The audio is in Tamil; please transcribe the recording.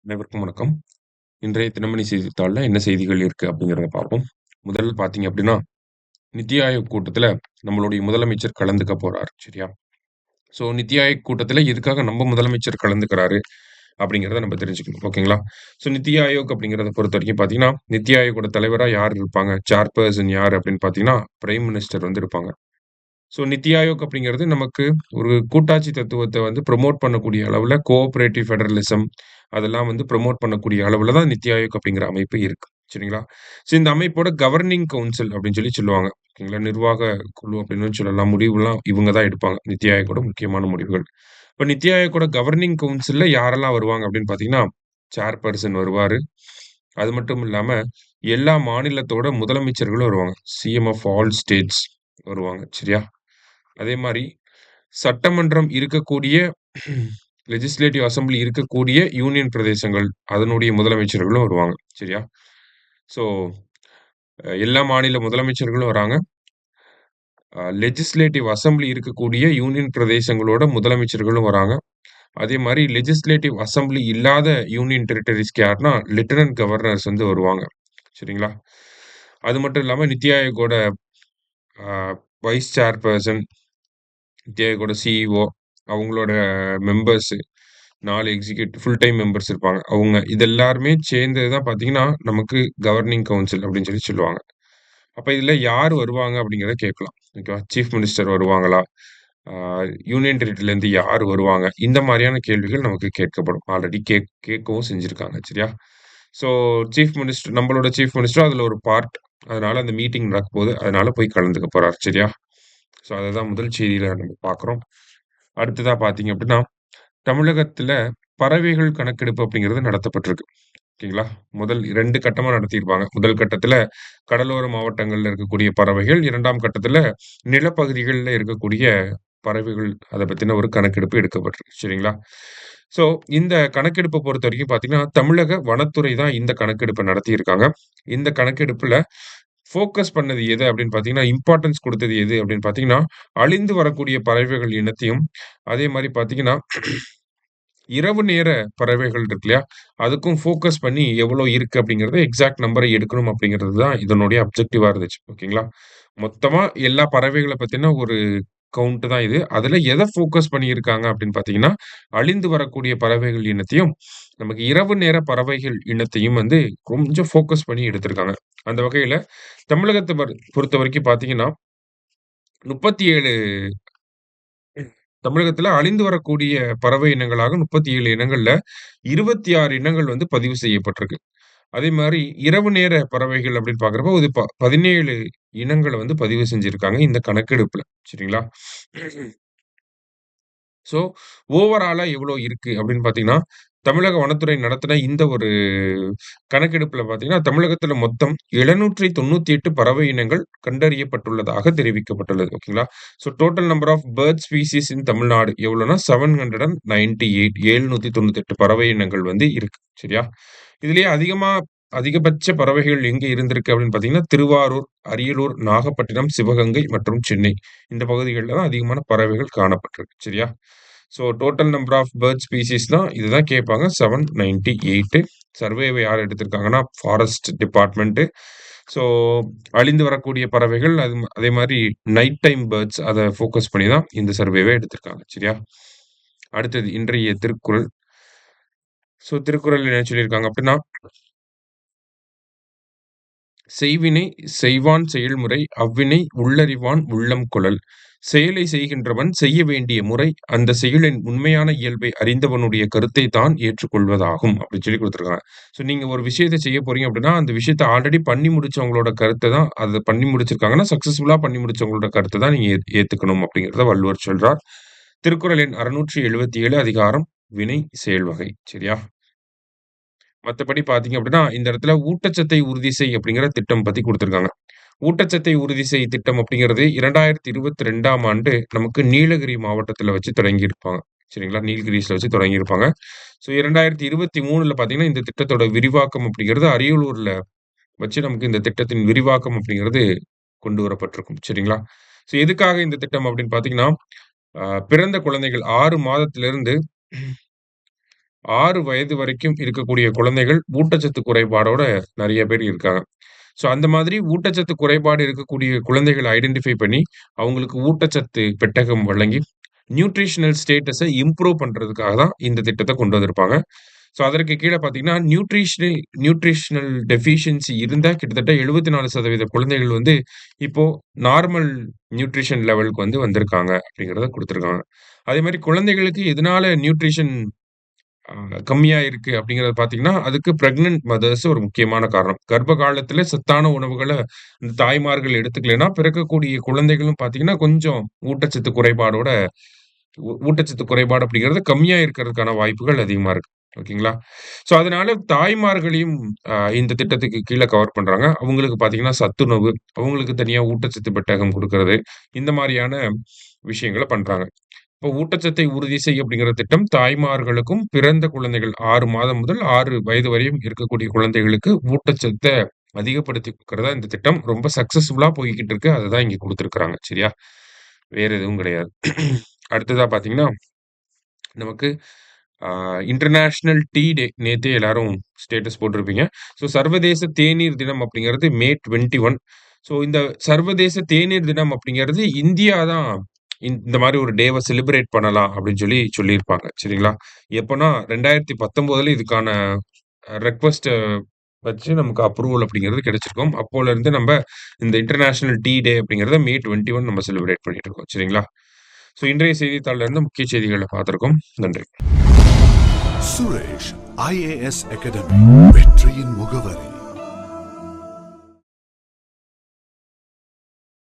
அனைவருக்கும் வணக்கம். இன்றைய தினமணி செய்தித்தாள்ல என்ன செய்திகள் இருக்கு அப்படிங்கிறத பார்ப்போம். முதல்ல பார்த்தீங்க அப்படின்னா, நித்தி ஆயோக் கூட்டத்துல நம்மளுடைய முதலமைச்சர் கலந்துக்க போறார். சரியா? ஸோ நித்தி ஆயோக் கூட்டத்துல எதுக்காக நம்ம முதலமைச்சர் கலந்துக்கிறாரு அப்படிங்கிறத நம்ம தெரிஞ்சுக்கணும். ஓகேங்களா? ஸோ நித்தி ஆயோக் அப்படிங்கிறத பொறுத்தவரைக்கும் பார்த்தீங்கன்னா, நித்தி ஆயோக்கோட தலைவரா யார் இருப்பாங்க? சேர்பர்சன் யார் அப்படின்னு பார்த்தீங்கன்னா, பிரைம் மினிஸ்டர் வந்து இருப்பாங்க. ஸோ நித்தி ஆயோக் அப்படிங்கிறது நமக்கு ஒரு கூட்டாட்சி தத்துவத்த வந்து ப்ரமோட் பண்ணக்கூடிய அளவுல கோஆப்பரேட்டிவ் ஃபெடரலிசம் அதெல்லாம் வந்து ப்ரமோட் பண்ணக்கூடிய அளவுல தான் நித்தி ஆயோக் அப்படிங்கிற அமைப்பு இருக்கு. சரிங்களா? ஸோ இந்த அமைப்போட கவர்னிங் கவுன்சில் அப்படின்னு சொல்லுவாங்க. ஓகேங்களா? நிர்வாக குழு அப்படின்னு சொல்லலாம். முடிவுலாம் இவங்க தான் எடுப்பாங்க. நித்தி ஆயோக்கோட முக்கியமான முடிவுகள். இப்ப நித்தி ஆயோக்கோட கவர்னிங் கவுன்சில்ல யாரெல்லாம் வருவாங்க அப்படின்னு பார்த்தீங்கன்னா, சேர்பர்சன் வருவாரு. அது மட்டும் இல்லாம எல்லா மாநிலத்தோட முதலமைச்சர்களும் வருவாங்க. சிஎம் ஆஃப் ஆல் ஸ்டேட்ஸ் வருவாங்க. சரியா? அதே மாரி சட்டமன்றம் இருக்கக்கூடிய லெஜிஸ்லேட்டிவ் அசெம்பிளி இருக்கக்கூடிய யூனியன் பிரதேசங்கள், அதனுடைய முதலமைச்சர்களும் வருவாங்க. சரியா? ஸோ, எல்லா மாநில முதலமைச்சர்களும் வராங்க. லெஜிஸ்லேட்டிவ் அசெம்பிளி இருக்கக்கூடிய யூனியன் பிரதேசங்களோட முதலமைச்சர்களும் வராங்க. அதே மாரி லெஜிஸ்லேட்டிவ் அசெம்பிளி இல்லாத யூனியன் டெரிட்டரீஸ்க்கு யாருன்னா, லெப்டினன்ட் கவர்னர்ஸ் வந்து வருவாங்க. சரிங்களா? அது மட்டும் இல்லாம நித்தி ஆயோக்கோட அ வைஸ் சேர்பர்சன், நித்தி ஆயோக்கோட சிஇஓ அவங்களோட மெம்பர்ஸ் 4 ஃபுல் டைம் மெம்பர்ஸ் இருப்பாங்க. அவங்க இது எல்லாருமே சேர்ந்தது தான் பார்த்தீங்கன்னா, நமக்கு கவர்னிங் கவுன்சில் அப்படின்னு சொல்லுவாங்க. அப்ப இதுல யார் வருவாங்க அப்படிங்கிறத கேட்கலாம். ஓகேவா? சீஃப் மினிஸ்டர் வருவாங்களா? ஆ யூனியன் டெரிட்டரிலருந்து யார் வருவாங்க? இந்த மாரியான கேள்விகள் நமக்கு கேட்கப்படும். ஆல்ரெடி கேட்கவும் செஞ்சிருக்காங்க. சரியா? ஸோ நம்மளோட சீஃப் மினிஸ்டர் அதுல ஒரு பார்ட். அதனால அந்த மீட்டிங் நடக்கப்போது. அதனால போய் கலந்துக்க போறார். சரியா? ஸோ அததான் முதல் செய்தியில நம்ம பார்க்குறோம். அடுத்ததா பார்த்தீங்க அப்படின்னா, தமிழகத்துல பறவைகள் கணக்கெடுப்பு அப்படிங்கிறது நடத்தப்பட்டிருக்கு. ஓகேங்களா? முதல் 2 கட்டமா நடத்தியிருப்பாங்க. முதல் கட்டத்துல கடலோர மாவட்டங்கள்ல இருக்கக்கூடிய பறவைகள், 2ஆம் கட்டத்துல நிலப்பகுதிகள்ல இருக்கக்கூடிய பறவைகள் அத பத்தின ஒரு கணக்கெடுப்பு எடுக்கப்பட்டிருக்கு. சரிங்களா? ஸோ இந்த கணக்கெடுப்ப பொறுத்தவரைக்கும் பார்த்தீங்கன்னா, தமிழக வனத்துறை தான் இந்த கணக்கெடுப்ப நடத்தியிருக்காங்க. இந்த கணக்கெடுப்புல ஃபோக்கஸ் பண்ணது எது அப்படின்னு பார்த்தீங்கன்னா, இம்பார்ட்டன்ஸ் குடுத்தது எது அப்படின்னு பார்த்தீங்கன்னா, அழிந்து வரக்கூடிய பறவைகள் இனத்தையும், அதே மாரி பார்த்தீங்கன்னா இரவு நேர பறவைகள் இருக்கு இல்லையா? அதுக்கும் ஃபோக்கஸ் பண்ணி எவ்வளோ இருக்கு அப்படிங்கிறத எக்ஸாக்ட் நம்பர எடுக்கணும் அப்படிங்கிறது தான் இதனுடைய அப்ஜெக்டிவா இருந்துச்சு. ஓகேங்களா? மொத்தமா எல்லா பறவைகள பத்தின ஒரு கவுண்ட் தான் இது. அதுல எத ஃபோக்கஸ் பண்ணியிருக்காங்க அப்படின்னு பார்த்தீங்கன்னா, அழிந்து வரக்கூடிய பறவைகள் இனத்தையும், நமக்கு இரவு நேர பறவைகள் இனத்தையும் வந்து கொஞ்சம் ஃபோக்கஸ் பண்ணி எடுத்திருக்காங்க. அந்த வகையில தமிழகத்த பொறுத்தவரைக்கும் பார்த்தீங்கன்னா, 37 தமிழகத்துல அழிந்து வரக்கூடிய பறவை இனங்களாக 37 இனங்கள்ல 26 இனங்கள் வந்து பதிவு செய்யப்பட்டிருக்கு. அதே மாரி இரவு நேர பறவைகள் அப்படின்னு பார்க்கிறப்போ, ஒரு 17 இனங்கள வந்து பதிவு செஞ்சிருக்காங்க இந்த கணக்கெடுப்புல. சரிங்களா? ஸோ, ஓவராலா எவ்வளோ இருக்கு அப்படின்னு பார்த்தீங்கன்னா, தமிழக வனத்துறை நடத்தின இந்த ஒரு கணக்கெடுப்புல பார்த்தீங்கன்னா, தமிழகத்தில மொத்தம் 798 பறவை இனங்கள் கண்டறியப்பட்டுள்ளதாக தெரிவிக்கப்பட்டுள்ளது. ஓகேங்களா? So, total number of bird species in Tamil Nadu எவ்வளோன்னா 798 798 பறவை இனங்கள் வந்து இருக்கு. சரியா? இதிலேயே அதிகபட்ச பறவைகள் எங்க இருந்திருக்கு அப்படின்னு பார்த்தீங்கன்னா, திருவாரூர், அரியலூர், நாகப்பட்டினம், சிவகங்கை மற்றும் சென்னை. இந்த பகுதிகள்ல தான் அதிகமான பறவைகள் காணப்பட்டிருக்கு. சரியா? So total number of bird ஸ்பீசிஸ்னா இதுதான் கேட்பாங்க. 798 சர்வேவ யார் எடுத்திருக்காங்கன்னா, ஃபாரஸ்ட் டிபார்ட்மெண்ட். ஸோ அழிந்து வரக்கூடிய பறவைகள் அதே மாரி நைட் டைம் பேர்ட்ஸ் அத ஃபோக்கஸ் பண்ணி தான் இந்த சர்வேவ எடுத்திருக்காங்க. சரியா? அடுத்தது இன்றைய திருக்குறள். ஸோ திருக்குறள் என்ன சொல்லியிருக்காங்க அப்படின்னா, "செய்வினை செய்வான் செயல்முறை அவ்வினை உள்ளறிவான் உள்ளம் கொளல். செயலை செய்கின்றவன் செய்ய வேண்டிய முறை அந்த செயலின் உண்மையான இயல்பை அறிந்தவனுடைய கருத்தை தான் ஏற்றுக்கொள்வதாகும்." அப்படின்னு சொல்லி குடுத்துருக்காங்க. ஸோ நீங்க ஒரு விஷயத்த செய்ய போறீங்க அப்படின்னா, அந்த விஷயத்த ஆல்ரெடி பண்ணி முடிச்சவங்களோட கருத்த தான் அத பண்ணி முடிச்சிருக்காங்கன்னா, சக்சஸ்ஃபுல்லா பண்ணி முடிச்சவங்களோட கருத்த தான் நீங்க ஏத்துக்கணும் அப்படிங்கிறத வள்ளுவர் சொல்றார். திருக்குறள் எண் 677 அதிகாரம் வினை செயல் வகை. சரியா? மத்தபடி பார்த்தீங்க அப்படின்னா, இந்த இடத்துல ஊட்டச்சத்தை உறுதி செய் அப்படிங்கிற திட்டம் பத்தி குடுத்திருக்காங்க. ஊட்டச்சத்தை உறுதி செய் திட்டம் அப்படிங்கிறது 2022ஆம் ஆண்டு நமக்கு நீலகிரி மாவட்டத்தில வச்சு தொடங்கியிருப்பாங்க. சரிங்களா? நீல்கிரிஸ்ல வச்சு தொடங்கியிருப்பாங்க. ஸோ 2023ல பார்த்தீங்கன்னா, இந்த திட்டத்தோட விரிவாக்கம் அப்படிங்கிறது அரியலூர்ல வச்சு நமக்கு இந்த திட்டத்தின் விரிவாக்கம் அப்படிங்கிறது கொண்டு வரப்பட்டிருக்கும். சரிங்களா? ஸோ எதுக்காக இந்த திட்டம் அப்படின்னு பார்த்தீங்கன்னா, அ பிறந்த குழந்தைகள் 6 மாதத்திலிருந்து 6 வயது வரைக்கும் இருக்கக்கூடிய குழந்தைகள் ஊட்டச்சத்து குறைபாடோட நெறைய பேர் இருக்காங்க. ஸோ அந்த மாதிரி ஊட்டச்சத்து குறைபாடு இருக்கக்கூடிய குழந்தைகள ஐடென்டிஃபை பண்ணி, அவங்களுக்கு ஊட்டச்சத்து பெட்டகம் வழங்கி, நியூட்ரிஷனல் ஸ்டேட்டஸ இம்ப்ரூவ் பண்றதுக்காக தான் இந்த திட்டத்த கொண்டு வந்திருப்பாங்க. ஸோ அதற்கு கீழ பார்த்தீங்கன்னா, நியூட்ரிஷனல் டெஃபிஷியன்சி இருந்தா கிட்டத்தட்ட 74% குழந்தைகள் வந்து இப்போ நார்மல் நியூட்ரிஷன் லெவலுக்கு வந்திருக்காங்க அப்படிங்கிறத குடுத்திருக்காங்க. அதேமாரி குழந்தைகளுக்கு எதனால நியூட்ரிஷன் அ கம்மியா இருக்கு அப்படிங்கிறத பார்த்தீங்கன்னா, அதுக்கு பிரெக்னன்ட் மதர்ஸ் ஒரு முக்கியமான காரணம். கர்ப்ப காலத்தில சத்தான உணவுகள இந்த தாய்மார்கள் எடுத்துக்கலைன்னா, பிறக்கக்கூடிய குழந்தைகளும் பார்த்தீங்கன்னா, கொஞ்சம் ஊட்டச்சத்து குறைபாடோட ஊட்டச்சத்து குறைபாடு அப்படிங்கிறது கம்மியா இருக்கிறதுக்கான வாய்ப்புகள் அதிகமா இருக்கு. ஓகேங்களா? ஸோ, அதனால தாய்மார்களையும் இந்த திட்டத்துக்கு கீழ கவர் பண்றாங்க. அவங்களுக்கு பார்த்தீங்கன்னா, சத்துணவு, அவங்களுக்கு தனியா ஊட்டச்சத்து பெட்டகம் குடுக்குறது, இந்த மாரியான விஷயங்கள பண்றாங்க. இப்போ ஊட்டச்சத்தை உறுதி செய் அப்படிங்கிற திட்டம் தாய்மார்களுக்கும் பிறந்த குழந்தைகள் 6 மாதம் முதல் 6 வயது வரையும் இருக்கக்கூடிய குழந்தைகளுக்கு ஊட்டச்சத்த அதிகப்படுத்தி குடுக்கிறதா இந்த திட்டம். ரொம்ப சக்சஸ்ஃபுல்லா போய்க்கிட்டு இருக்கு. அததான் இங்க குடுத்திருக்கிறாங்க. சரியா? வேற எதுவும் கிடையாது. அடுத்ததா பார்த்தீங்கன்னா, நமக்கு ஆ இன்டர்நேஷனல் டீ டே நேத்தே எல்லாரும் ஸ்டேட்டஸ் போட்டிருப்பீங்க. ஸோ சர்வதேச தேநீர் தினம் அப்படிங்கிறது மே 21. ஸோ இந்த சர்வதேச தேநீர் தினம் அப்படிங்கிறது இந்தியா தான் இந்த மாரி ஒரு டேவ செலிப்ரேட் பண்ணலாம் அப்படின்னு சொல்லியிருப்பாங்க. சரிங்களா? எப்பன்னா 2019ல இதுக்கான ரெக்வெஸ்ட்ட வச்சு நமக்கு அப்ரூவல் அப்படிங்கிறது கிடைச்சிருக்கும். அப்போலருந்து நம்ப இந்த இன்டர்நேஷனல் டீ டே அப்படிங்கிறத மே 21 நம்ம செலிப்ரேட் பண்ணிட்டு இருக்கோம். சரிங்களா? ஸோ இன்றைய செய்தித்தாள்ல இருந்து முக்கிய செய்திகள பார்த்திருக்கோம். நன்றி. சுரேஷ் IAS அகாடமி வெற்றியின் முகவரி.